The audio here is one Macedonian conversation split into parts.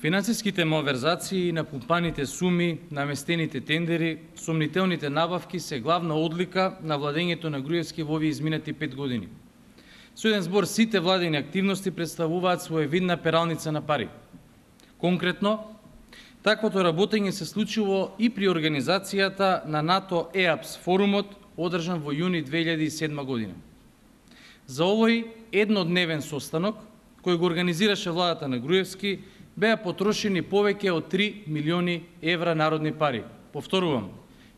Финансиските малверзации, напумпаните суми, наместените тендери, сомнителните набавки се главна одлика на владењето на Груевски во овие изминати 5 години. Со еден збор, сите владени активности представуваат своевидна пералница на пари. Конкретно, таквото работење се случило и при организацијата на НАТО ЕАПС форумот, одржан во јуни 2007 година. За овој еднодневен состанок, кој го организираше владата на Груевски, беа потрошени повеќе од 3 милиони евра народни пари. Повторувам,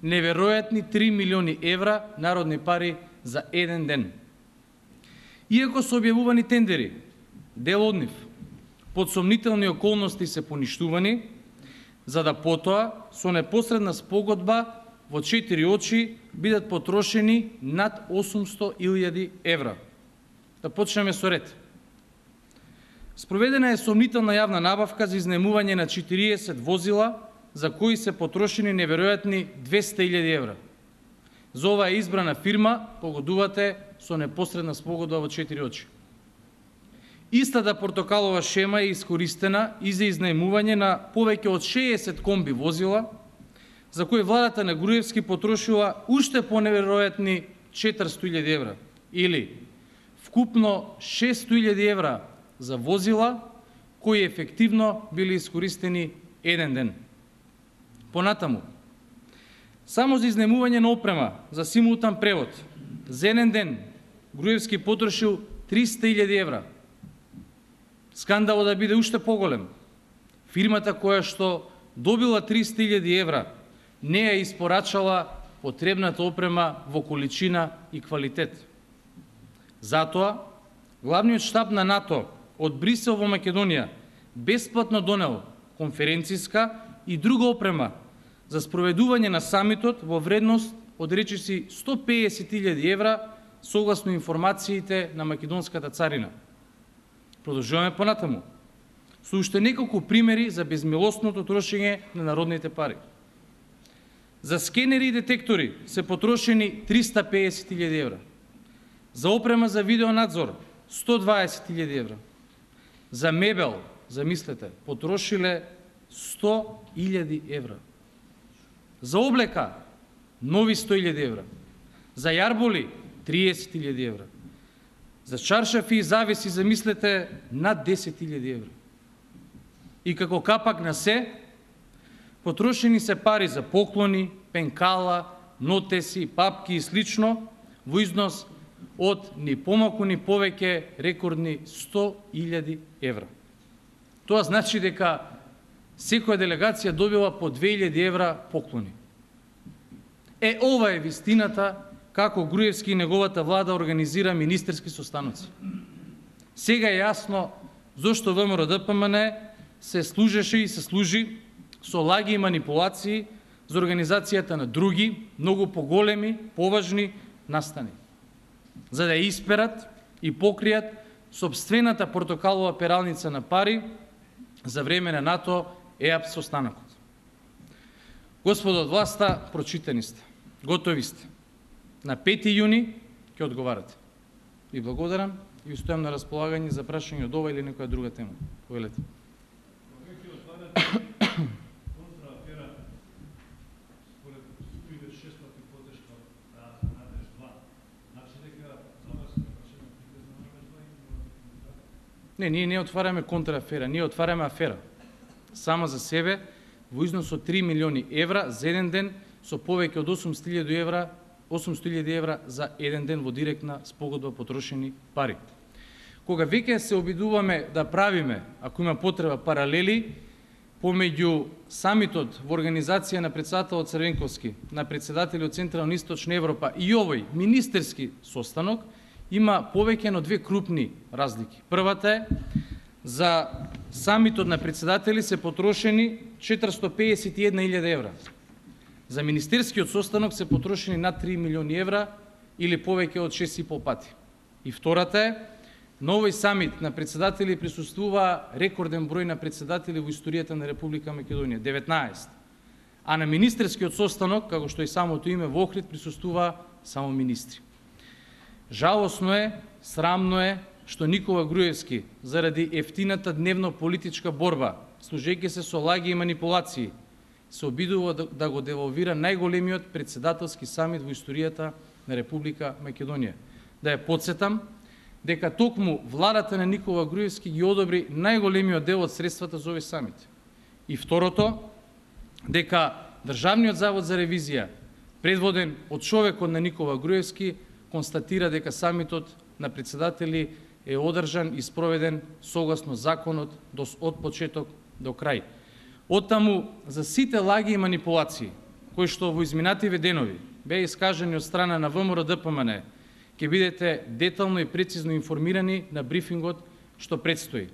неверојатни 3 милиони евра народни пари за еден ден. Иако се објавувани тендери, дел од нив, под сомнителни околности се поништувани, за да потоа со непосредна спогодба во 4 очи бидат потрошени над 800.000 евра. Да почнеме со ред. Спроведена е сомнителна јавна набавка за изнемување на 40 возила, за кои се потрошени неверојатни 200.000 евра. За оваа избрана фирма погодувате со непосредна спогодба во 4 очи. Истата портокалова шема е искористена и за изнемување на повеќе од 60 комби возила, за кои владата на Груевски потрошила уште поневеројатни 400.000 евра, или вкупно 600.000 евра за возила кои ефективно били искористени еден ден. Понатаму, само за изнемување на опрема за симултан превод за еден ден Груевски потрошил 300.000 евра. Скандалот да биде уште поголем. Фирмата која што добила 300.000 евра не ја испорачала потребната опрема во количина и квалитет. Затоа, главниот штаб на НАТО од Брисел во Македонија бесплатно донел конференциска и друга опрема за спроведување на самитот во вредност од речиси 150.000 евра согласно информациите на македонската царина. Продолжуваме понатаму со уште неколку примери за безмилосното трошење на народните пари. За скенери и детектори се потрошени 350.000 евра. За опрема за видеонадзор 120.000 евра. За мебел, замислете, потрошиле 100.000 евра. За облека нови 100.000 евра. За јарболи 30.000 евра. За чаршафи и завеси, замислете, над 10.000 евра. И како капак на се, потрошени се пари за поклони, пенкала, нотеси, папки и слично во износ од ни помалку ни повеќе рекордни 100.000 евра. Тоа значи дека секоја делегација добила по 2.000 евра поклони. Ова е вистината како Груевски и неговата влада организира министерски состаноци. Сега е јасно зошто ВМРО-ДПМН се служеше и се служи со лаги и манипулации за организацијата на други, многу поголеми, поважни настани, за да ја исперат и покријат сопствената портокалова пералница на пари за време на НАТО ЕАПС состанокот. Господо од власта, прочитани сте, готови сте. На 5. јуни ќе одговарате. Ви благодарам и стојам на располагање за прашање од ова или некоја друга тема. Повелете. Не, ние не отвараме контрафера, ние отвараме афера. Сама за себе, во износ од 3 милиони евра за еден ден, со повеќе од 800.000 евра за еден ден во директна спогодба потрошени пари. Кога веќе се обидуваме да правиме, ако има потреба, паралели помеѓу самитот во организација на председателот Црвенковски, на председатели од Централна и Источна Европа и овој министерски состанок, има повеќе но две крупни разлики. Првата е, за самитот на председатели се потрошени 451.000 евра. За министерскиот состанок се потрошени над 3 милиони евра или повеќе од 6,5 пати. И втората е, на овој самит на председатели присуствува рекорден број на председатели во историјата на Република Македонија, 19. А на министерскиот состанок, како што и самото име во Охрид, присуствува само министри. Жалосно е, срамно е, што Никола Груевски, заради ефтината дневно политичка борба служејќи се со лаги и манипулации, се обидува да го девалвира најголемиот председателски самит во историјата на Република Македонија. Да ја подсетам дека токму владата на Никола Груевски ги одобри најголемиот дел од средствата за овој самит. И второто, дека Државниот завод за ревизија, предводен од човекот на Никола Груевски, констатира дека самитот на председатели е одржан и спроведен согласно законот од почеток до крај. Оттаму, за сите лаги и манипулации, кои што во изминативе денови беа искажани од страна на ВМРО ДПМН, ќе бидете детално и прецизно информирани на брифингот што предстои.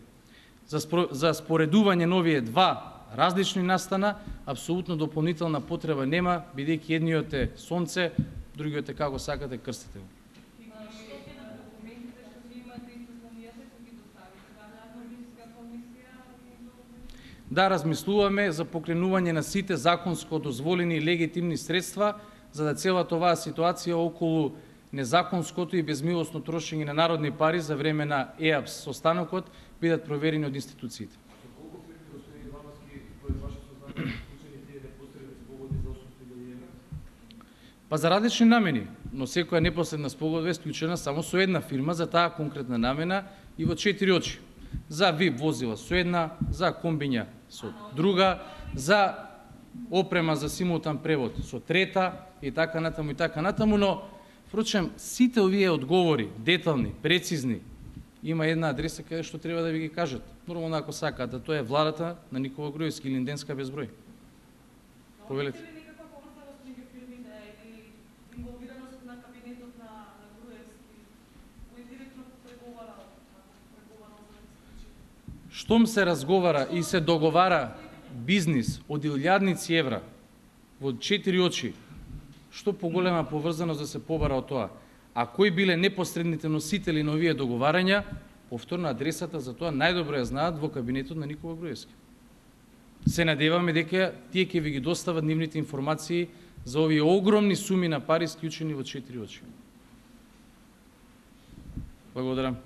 За споредување на овие два различни настана, апсолутно дополнителна потреба нема, бидејќи едниот е сонце, другиот е како сакате крстите го. Да, размислуваме за покренување на сите законско дозволени и легитимни средства, за да целата оваа ситуација околу незаконското и безмилосно трошење на народни пари за време на ЕАПС состанокот бидат проверени од институциите. Па за различни намени, но секоја непосредна спогодба е склучена само со една фирма за таа конкретна намена и во 4 очи. За ВИП возила со една, за комбиња со друга, за опрема за симултан превод со трета и така натаму, но впрочем сите овие одговори, детални, прецизни, има една адреса каде што треба да ви ги кажат. Нормално ако сакаат, да тоа е владата на Никола Груевски или Линденска безброј. Повелете. Штом се разговара и се договара бизнис од илјадници евра во 4 очи, што поголема поврзаност да се побара од тоа? А кои биле непосредните носители на овие договарања, повторно адресата за тоа најдобро ја знаат во кабинетот на Никола Груевски. Се надеваме дека тие ќе ви ги достават нивните информации за овие огромни суми на пари склучени во 4 очи. Благодарам.